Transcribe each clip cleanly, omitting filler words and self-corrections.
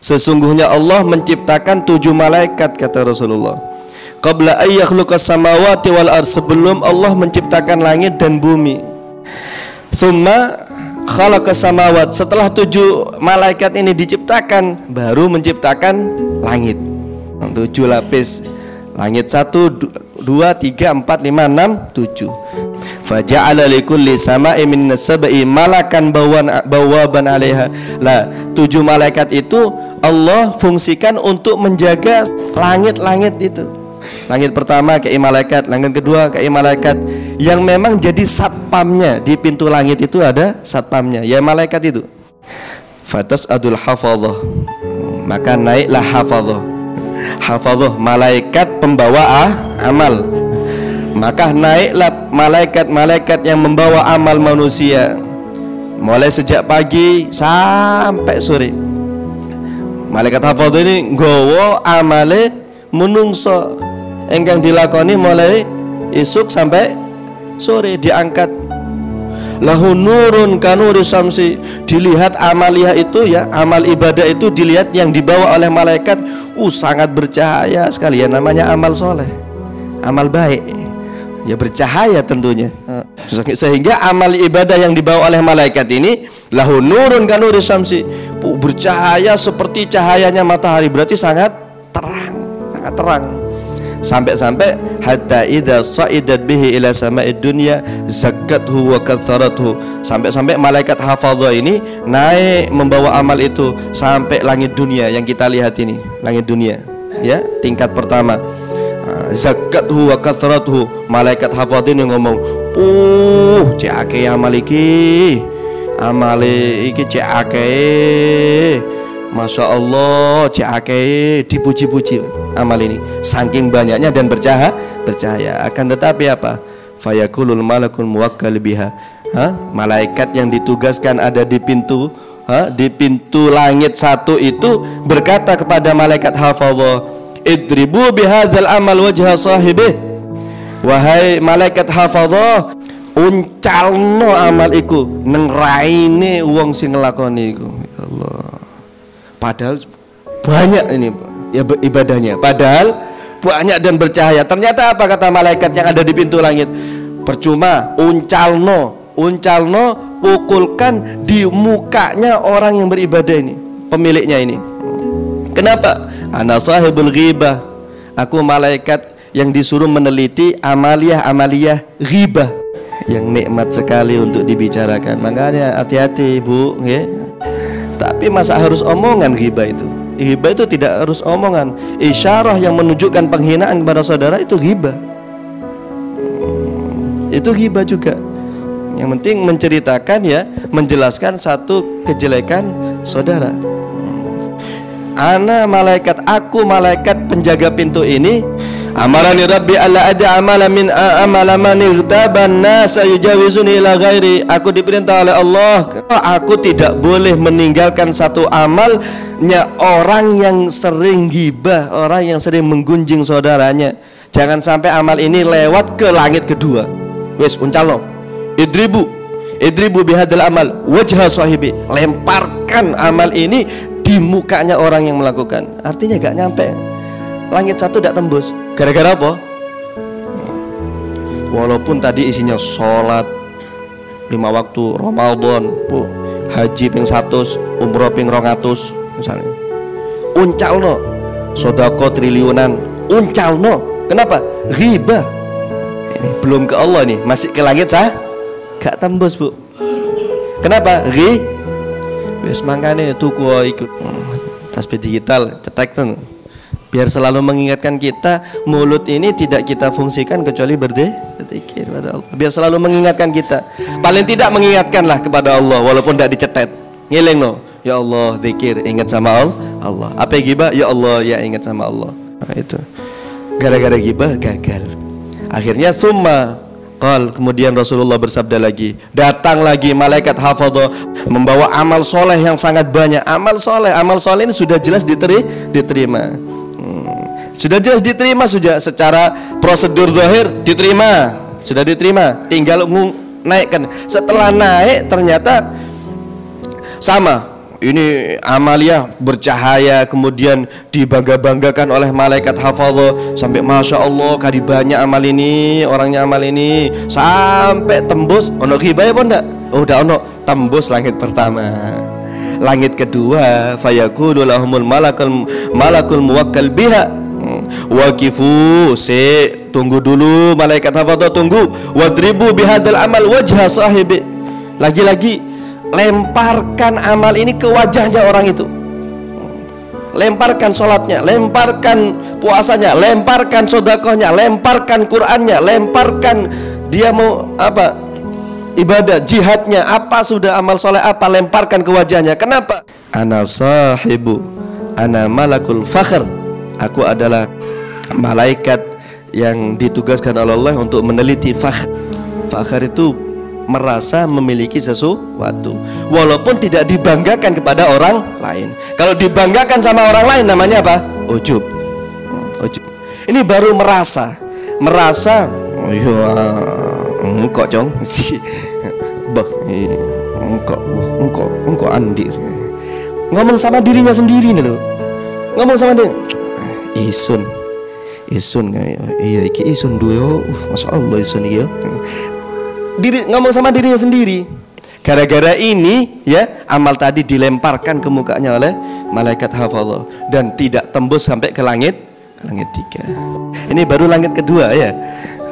Sesungguhnya Allah menciptakan 7 malaikat, kata Rasulullah. Qabla ay yakhluqas samawati wal ardh, sebelum Allah menciptakan langit dan bumi. Tsumma khalaqas samawat, setelah 7 malaikat ini diciptakan, baru menciptakan langit. 7 lapis langit, 1, 2, 3, 4, 5, 6, 7. Faja'ala likulli sama'i min sab'i malakan bawaban 'alaiha. Lah, 7 malaikat itu Allah fungsikan untuk menjaga langit-langit itu. Langit pertama kayak malaikat, langit kedua kayak malaikat yang memang jadi satpamnya. Di pintu langit itu ada satpamnya, ya malaikat itu. Fatas adul hafadhah, maka naiklah hafadhah. Hafadhah malaikat pembawa amal. Maka naiklah malaikat-malaikat yang membawa amal manusia, mulai sejak pagi sampai sore. Malaikat hafadhah ini nggawa amale menungso engkang dilakoni mulai isuk sampai sore, diangkat. Lahu nurun kanuri syamsi, dilihat amaliyah itu, ya amal ibadah itu dilihat yang dibawa oleh malaikat, sangat bercahaya sekali, ya namanya amal soleh, amal baik, ya bercahaya tentunya. Sehingga amal ibadah yang dibawa oleh malaikat ini lahu nurun kanuri syamsi, bercahaya seperti cahayanya matahari, berarti sangat terang, sangat terang. Sampai-sampai hatta idza sa'idat bihi ila sama'id dunya zakkathu wa katsarathu, sampai-sampai malaikat hafadhah ini naik membawa amal itu sampai langit dunia yang kita lihat ini, langit dunia, ya tingkat pertama. Zakkathu wa katsarathu, malaikat hafadhah ini ngomong, cek akeh amal iki, amale iki cek akeh, masya Allah, cek akeh, dipuji-puji amal ini, saking banyaknya dan bercahaya. Akan tetapi apa? Fayakulul malakul muwakkal biha, malaikat yang ditugaskan ada di pintu, di pintu langit 1 itu berkata kepada malaikat hafadhah, idribu bihadzal amal wajha sahibih, wahai malaikat hafadhah, uncalno amal iku neng raine wong sing nglakoni iku. Ya Allah, padahal banyak ini ya ibadahnya, padahal banyak dan bercahaya. Ternyata apa kata malaikat yang ada di pintu langit? Percuma, uncalno, pukulkan di mukanya orang yang beribadah ini, pemiliknya ini. Kenapa? Ana sahibul ghibah, aku malaikat yang disuruh meneliti amaliyah ghibah yang nikmat sekali untuk dibicarakan. Makanya hati-hati Bu, ya. Tapi masa harus omongan ghibah itu? Ghibah itu tidak harus omongan. Isyarah yang menunjukkan penghinaan kepada saudara itu ghibah. Itu ghibah juga. Yang penting menceritakan, ya, menjelaskan satu kejelekan saudara. Ana malaikat, aku malaikat penjaga pintu ini. Amarani Rabbi alla ada amala min amala man igtaban nas yujawizuni ila ghairi. Aku diperintah oleh Allah, aku tidak boleh meninggalkan satu amalnya orang yang sering ghibah, orang yang sering menggunjing saudaranya. Jangan sampai amal ini lewat ke langit kedua. Wes uncalno, idribu bihadzal amal wajha sahibi, lemparkan amal ini di mukanya orang yang melakukan. Artinya gak nyampe langit 1, tidak tembus. Gara-gara apa? Walaupun tadi isinya sholat 5 waktu, Ramadan, haji ping 100, umroh ping 200 misalnya, uncalno, sodako triliunan, uncalno. Kenapa? Ghibah. Ini belum ke Allah nih, masih ke langit gak tembus Bu. Kenapa? Wis mangkane tuku ikut tasbih digital cetek tuh, biar selalu mengingatkan kita. Mulut ini tidak kita fungsikan kecuali berzikir pada Allah, biar selalu mengingatkan kita. Paling tidak mengingatkanlah kepada Allah walaupun tidak dicetet. Ngiling no, ya Allah, zikir, ingat sama Allah. Apa ghibah? Ya Allah, ya ingat sama Allah. Nah, itu gara-gara ghibah gagal. Akhirnya summa qal, kemudian Rasulullah bersabda lagi, datang lagi malaikat hafadhah membawa amal soleh yang sangat banyak. Amal soleh ini sudah jelas diterima. Sudah jelas diterima, sudah secara prosedur zahir diterima, sudah diterima, tinggal naikkan. Setelah naik ternyata sama ini amalia bercahaya, kemudian dibangga-banggakan oleh malaikat hafadhah sampai masya Allah kali banyak amal ini, orangnya amal ini sampai tembus. Ono ghibah apa ndak? Oh udah ono, tembus langit pertama. Langit kedua, fayaqulu lahumul malakul muwakkal biha waqifu, tunggu dulu malaikat hafadhah, tunggu, wadribu bihadzal amal wajha sahibi. Lagi-lagi lemparkan amal ini ke wajahnya orang itu, lemparkan sholatnya, lemparkan puasanya, lemparkan sodakohnya, lemparkan Qur'annya, lemparkan dia mau apa, ibadah, jihadnya, apa sudah amal soleh apa, lemparkan ke wajahnya. Kenapa? Ana sahibu, ana malakul fakhr, aku adalah malaikat yang ditugaskan oleh Allah untuk meneliti fakhr. Fakhr itu merasa memiliki sesuatu walaupun tidak dibanggakan kepada orang lain. Kalau dibanggakan sama orang lain namanya apa? Ujub. Ujub. Ini baru merasa. Oh iya, engkau cong. Bah, engkau andir. Ngomong sama dirinya sendiri nih loh. Ngomong sama dia. Isun iya iki isun duyo. Masya Allah isun iki. Ngomong sama dirinya sendiri. Gara-gara ini ya, amal tadi dilemparkan ke mukanya oleh malaikat hafadhah dan tidak tembus sampai ke langit 3. Ini baru langit kedua ya.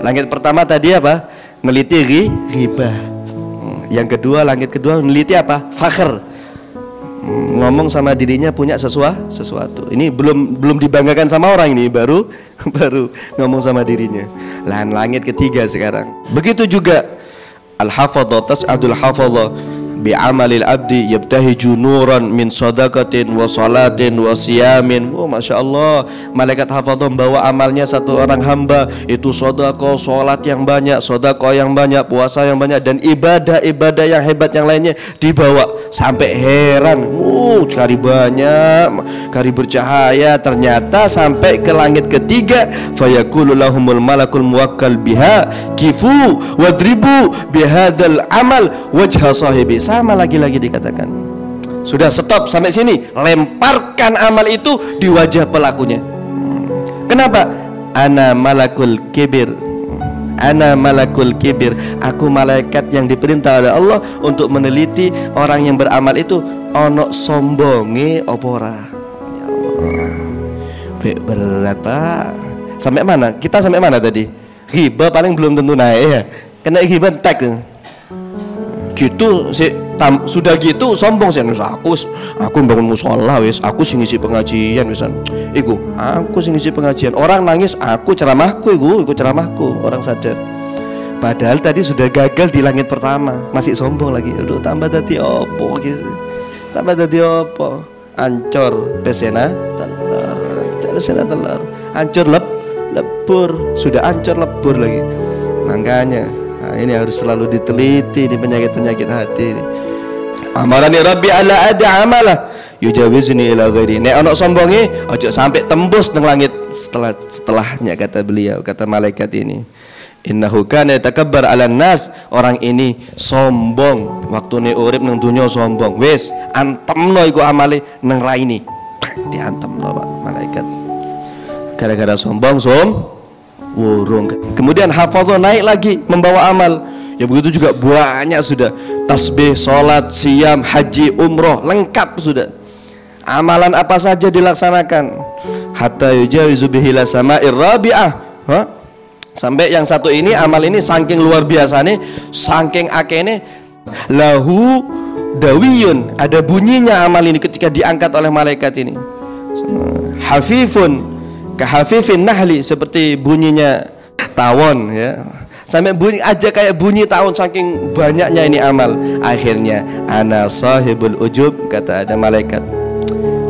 Langit pertama tadi apa? Neliti ghibah. Yang kedua, langit kedua neliti apa? Fakhr. Ngomong sama dirinya punya sesuatu. Ini belum dibanggakan sama orang, ini baru ngomong sama dirinya. Langit ketiga sekarang. Begitu juga al-hafadhah tas'adul hafadhah bi'amalil abdi yabtahiju nuran min sadaqatin wa salatin wa siyamin. Oh masya Allah, malaikat hafadhah membawa amalnya satu orang hamba itu sedekah, salat yang banyak, sedekah yang banyak, puasa yang banyak, dan ibadah-ibadah yang hebat yang lainnya dibawa. Sampai heran, kali banyak, kali bercahaya, ternyata sampai ke langit ketiga, fayaqulu lahumul malakul muwakkal biha kifu wadribu bihadzal amal wajha sahibi. Sama lagi-lagi dikatakan, sudah stop sampai sini, lemparkan amal itu di wajah pelakunya. Kenapa? Ana malakul kibir, ana malakul kibir, aku malaikat yang diperintah oleh Allah untuk meneliti orang yang beramal itu ono sombonge opora. Berat Pak. Sampai mana? Kita sampai mana tadi? Ghibah paling belum tentu naik ya. Kena ghibah tag gitu sih. Sudah gitu sombong sih, aku bangun musola wis, aku sing ngisi pengajian wisan. Aku sing ngisi pengajian. Orang nangis, aku ceramahku ceramahku, orang sadar. Padahal tadi sudah gagal di langit pertama, masih sombong lagi. Aduh, tambah tadi opo gitu. Tambah tadi opo? Ancor pesena telur. Ancur lebur, sudah ancur lebur lagi. Makanya ini harus selalu diteliti di penyakit-penyakit hati ini. Amarani Rabbi ala ada amalah yujawizni ila ghairi. Nek ana sombonge ojo sampai tembus nang langit setelahnya, kata beliau, kata malaikat ini. Innahu kana yatakabbar 'alan nas, orang ini sombong waktune urip nang dunya, sombong. Wis antemno iku amale nang raine. Diantemno Pak malaikat. Gara-gara sombong wurung. Kemudian hafadzah naik lagi membawa amal. Ya begitu juga banyak sudah. Tasbih, salat, siyam, haji, umroh, lengkap sudah. Amalan apa saja dilaksanakan. Hatta yujawizu bihi la sama'ir rabi'ah. Sampai yang satu ini, amal ini saking luar biasa nih, saking akene, lahu dawiyun, ada bunyinya amal ini ketika diangkat oleh malaikat ini. Hafifun kahafifin nahli, seperti bunyinya tawon ya. Sampai bunyi aja kayak bunyi tawon, saking banyaknya ini amal. Akhirnya ana sahibul ujub, kata ada malaikat.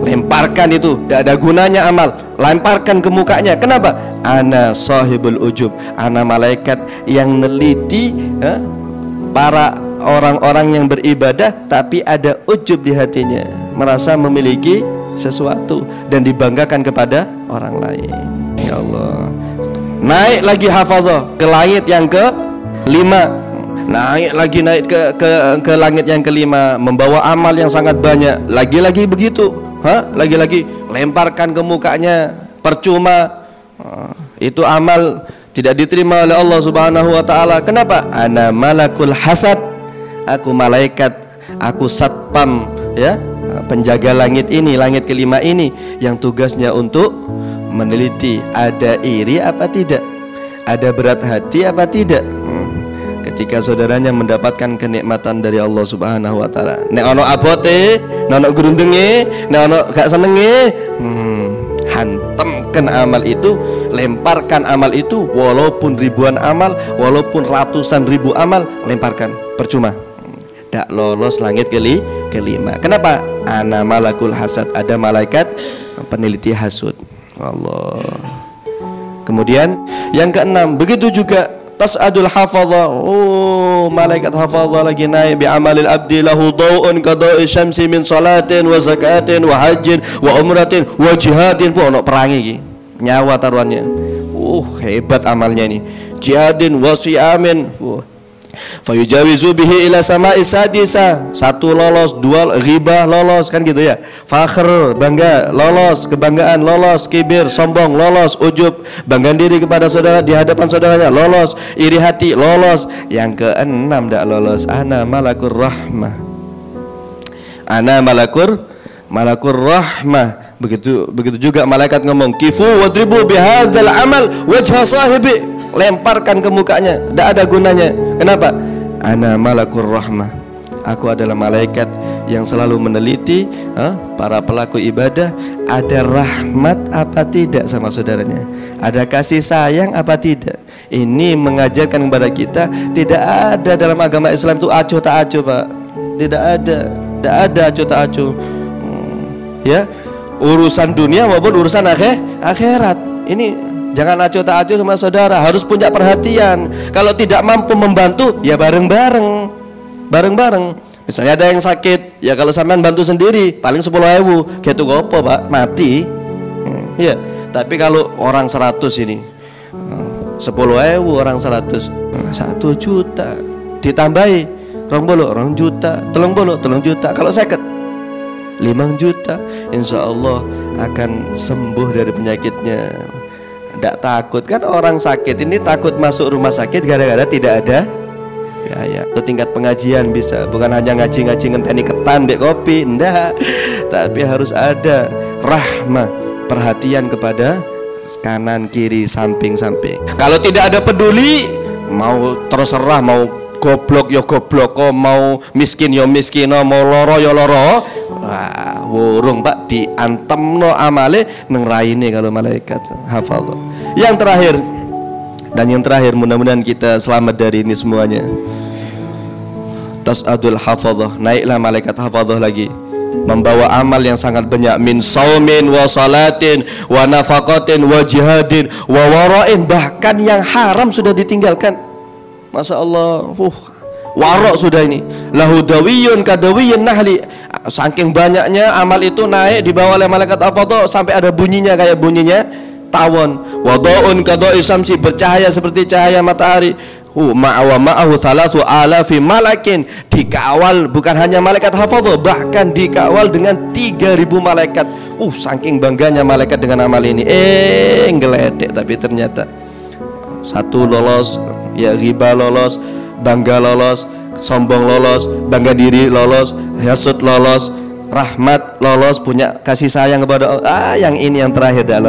Lemparkan itu, tidak ada gunanya amal. Lemparkan ke mukanya. Kenapa? Ana sahibul ujub, ana malaikat yang neliti para orang-orang yang beribadah tapi ada ujub di hatinya, merasa memiliki sesuatu dan dibanggakan kepada orang lain. Ya Allah. Naik lagi hafazah ke langit yang ke-5. naik ke langit yang kelima, membawa amal yang sangat banyak. Lagi-lagi begitu, lagi-lagi lemparkan ke mukanya, percuma. Itu amal tidak diterima oleh Allah Subhanahu wa taala. Kenapa? Ana malakul hasad. Aku malaikat, aku satpam, ya, penjaga langit ini, langit kelima ini, yang tugasnya untuk meneliti ada iri apa tidak, ada berat hati apa tidak. Ketika saudaranya mendapatkan kenikmatan dari Allah Subhanahu wa taala, nek ono abote, nek ono grundenge, nek ono gak senenge, hantamkan amal itu, lemparkan amal itu, walaupun ribuan amal, walaupun ratusan ribu amal, lemparkan, percuma, tidak lolos langit kelima. Kenapa? Ana malakul hasad, ada malaikat peneliti hasud. Allah. Kemudian yang keenam, begitu juga tas'adul hafadha. Oh, malaikat hafadha lagi naik bi amalil abdi lahu daw'un qada'i syamsi min salatin wa zakatin wa hajjin wa umratin wa jihadin. Ono perangi iki. Nyawa taruhannya. Hebat amalnya ini. Jihadin wa siyamin. Fayujawizu bihi ila sama'i sadisa. Satu lolos, dua ghibah lolos, kan gitu ya. Fakhr, bangga, lolos, kebanggaan lolos, kibir, sombong lolos, ujub, bangga diri kepada saudara di hadapan saudaranya lolos, iri hati lolos. Yang keenam tidak lolos, ana malakur rahmah. Ana malakur rahmah. Begitu juga malaikat ngomong, kifu wadribu bihadzal amal wajha sahibi. Lemparkan ke mukanya, tidak ada gunanya. Kenapa? Ana malakur rahmah. Aku adalah malaikat yang selalu meneliti para pelaku ibadah, ada rahmat apa tidak sama saudaranya, ada kasih sayang apa tidak. Ini mengajarkan kepada kita, tidak ada dalam agama Islam itu acuh tak acuh, Pak. Tidak ada acuh tak acuh. Ya, urusan dunia maupun urusan akhirat. Ini jangan acuh tak acuh sama saudara, harus punya perhatian. Kalau tidak mampu membantu, ya bareng-bareng. Misalnya ada yang sakit, ya kalau sampean bantu sendiri paling 10.000, gitu gopo Pak, mati. Ya, tapi kalau orang 100 ini 10.000 orang 100, 1 juta ditambahi 2 juta, 3 juta. Kalau 5 juta, insya Allah akan sembuh dari penyakitnya. Tidak takut kan orang sakit ini, takut masuk rumah sakit gara-gara tidak ada biaya. Itu tingkat pengajian bisa, bukan hanya ngaji-ngaji ngenteni ketan dek kopi, enggak, tapi harus ada rahmah, perhatian kepada kanan kiri samping. Kalau tidak ada peduli, mau terserah, mau goblok ya goblok, mau miskin ya miskin, mau loro ya loro. Wah, wurung Pak, diantemno amale neng raine kalau malaikat hafal. Yang terakhir, mudah-mudahan kita selamat dari ini semuanya. Tas'adul hafadhah, naiklah malaikat hafadhah lagi, membawa amal yang sangat banyak, min saumin wa salatin wa nafaqatin wa jihadin wa wara'in, bahkan yang haram sudah ditinggalkan. Masya Allah, warok sudah ini. Lahu dawiyun kadawiyun nahli. Saking banyaknya amal itu naik dibawa oleh malaikat hafadhah sampai ada bunyinya kayak bunyinya tawon. Wada'un kadha'i syamsi, bercahaya seperti cahaya matahari. Ma'ahu 3,000 malakin, dikawal bukan hanya malaikat hafadhah, bahkan dikawal dengan 3.000 malaikat. Saking bangganya malaikat dengan amal ini. Ngeledek, tapi ternyata satu lolos, ya riba lolos, bangga lolos, sombong lolos, bangga diri lolos, hasud lolos, rahmat lolos, punya kasih sayang kepada Allah. Yang ini yang terakhir tidak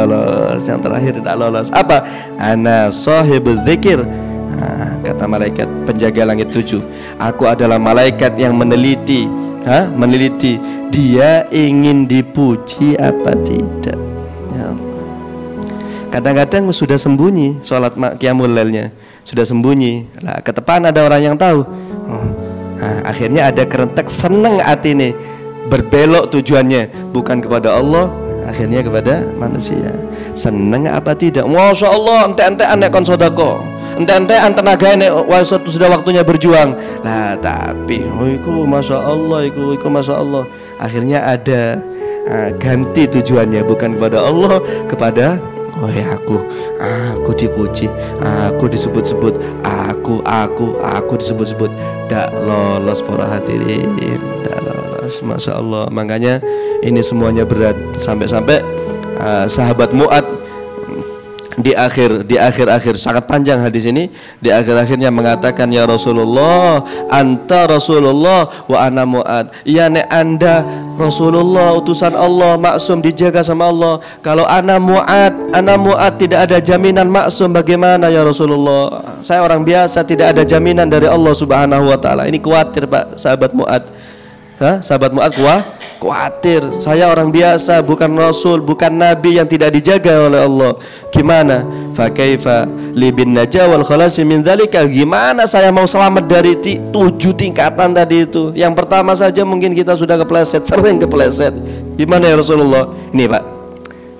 lolos. Apa? Ana sahibul dzikir. Kata malaikat penjaga langit 7, aku adalah malaikat yang meneliti, dia ingin dipuji apa tidak. Ya. Kadang-kadang sudah sembunyi sholat qiyamul lailnya, sudah sembunyi. Lah ketepan ada orang yang tahu. Akhirnya ada kerentek, seneng hati nih, berbelok tujuannya bukan kepada Allah, akhirnya kepada manusia. Seneng apa tidak? Masya Allah, ente anek kon sodako, ente tenaga ini sudah waktunya berjuang. Nah tapi iku masya Allah, iku masya Allah. Akhirnya ada ganti tujuannya, bukan kepada Allah, kepada Oh ya aku dipuji, aku disebut-sebut, aku disebut-sebut. Ndak lolos para hadirin, ndak lolos. Masya Allah. Makanya ini semuanya berat. Sampai-sampai sahabat Mu'ad di akhir sangat panjang hadis ini, di akhir-akhirnya mengatakan, ya Rasulullah, anta Rasulullah wa ana Mu'ad. Ya nek anda Rasulullah, utusan Allah, maksum, dijaga sama Allah. Kalau ana Mu'ad tidak ada jaminan maksum, bagaimana ya Rasulullah? Saya orang biasa, tidak ada jaminan dari Allah Subhanahu wa taala. Ini khawatir Pak, sahabat Mu'ad. Sahabat Mu'ad khawatir, saya orang biasa, bukan Rasul, bukan Nabi yang tidak dijaga oleh Allah. Gimana? Fa kaifa li bin najah wal khalasi min dzalika? Gimana saya mau selamat dari 7 tingkatan tadi itu? Yang pertama saja mungkin kita sudah kepleset, sering kepleset. Gimana ya Rasulullah? Ini Pak,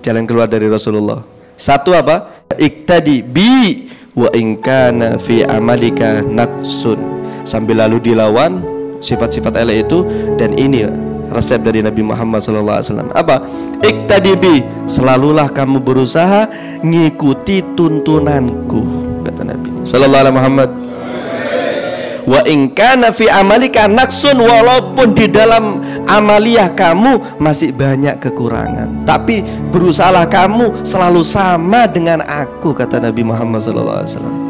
jalan keluar dari Rasulullah. Satu apa? Iktadi bi wa in kana fi amalika naqsun. Sambil lalu dilawan sifat-sifat elek itu. Dan ini resep dari Nabi Muhammad SAW. Apa? Iktadibi, selalulah kamu berusaha ngikuti tuntunanku, kata Nabi Sallallahu Alaihi Muhammad. Wa in kana fi amalika naqsun, walaupun di dalam amaliyah kamu masih banyak kekurangan, tapi berusahalah kamu selalu sama dengan aku, kata Nabi Muhammad SAW.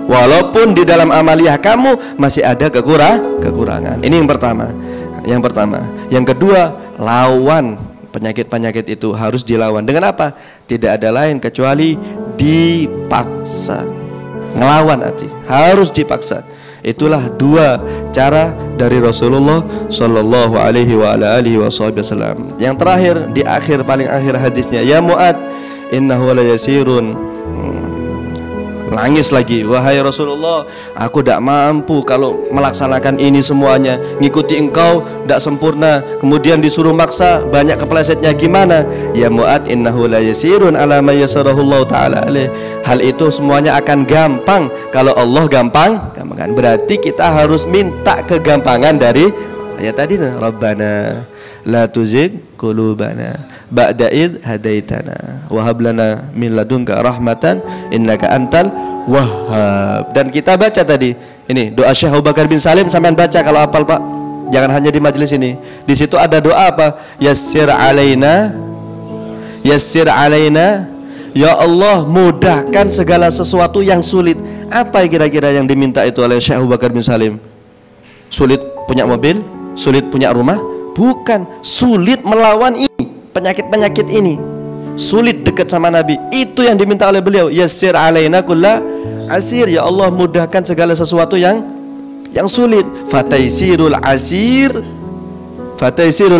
Walaupun di dalam amaliyah kamu masih ada kekurangan. Ini yang pertama. Yang kedua, lawan penyakit-penyakit itu, harus dilawan. Dengan apa? Tidak ada lain kecuali dipaksa. Ngelawan hati, harus dipaksa. Itulah 2 cara dari Rasulullah Shallallahu Alaihi Wasallam. Yang terakhir, di paling akhir hadisnya, ya Mu'ad, innahu la yasirun. Nangis lagi, wahai Rasulullah, aku tidak mampu kalau melaksanakan ini semuanya, ngikuti engkau tidak sempurna, kemudian disuruh maksa, banyak keplesetnya. Gimana? Ya Mu'ad, innahu la yasirun ala ma yasarahullahu ta'ala alaih. Hal itu semuanya akan gampang kalau Allah gampangkan. Berarti kita harus minta kegampangan dari ayat tadi, Rabbana la tuzigh qulubana ba'da id hadaitana wa hab lana min ladunka rahmatan innaka antal wahhab. Dan kita baca tadi ini doa Syekh Abu Bakar bin Salim, sampean baca kalau hafal Pak, jangan hanya di majelis ini. Di situ ada doa apa? Yassir alaina, ya Allah, mudahkan segala sesuatu yang sulit. Apa kira-kira yang diminta itu oleh Syekh Abu Bakar bin Salim? Sulit punya mobil, sulit punya rumah? Bukan, sulit melawan ini, penyakit-penyakit ini, sulit dekat sama Nabi. Itu yang diminta oleh beliau. Yassir alaina kulla asir, ya Allah, mudahkan segala sesuatu yang sulit. Fataisirul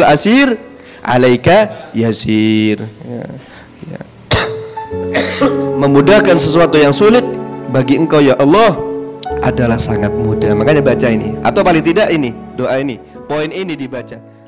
asir alaika yasir. Memudahkan sesuatu yang sulit bagi engkau ya Allah adalah sangat mudah. Makanya baca ini, atau paling tidak ini, doa ini, poin ini dibaca.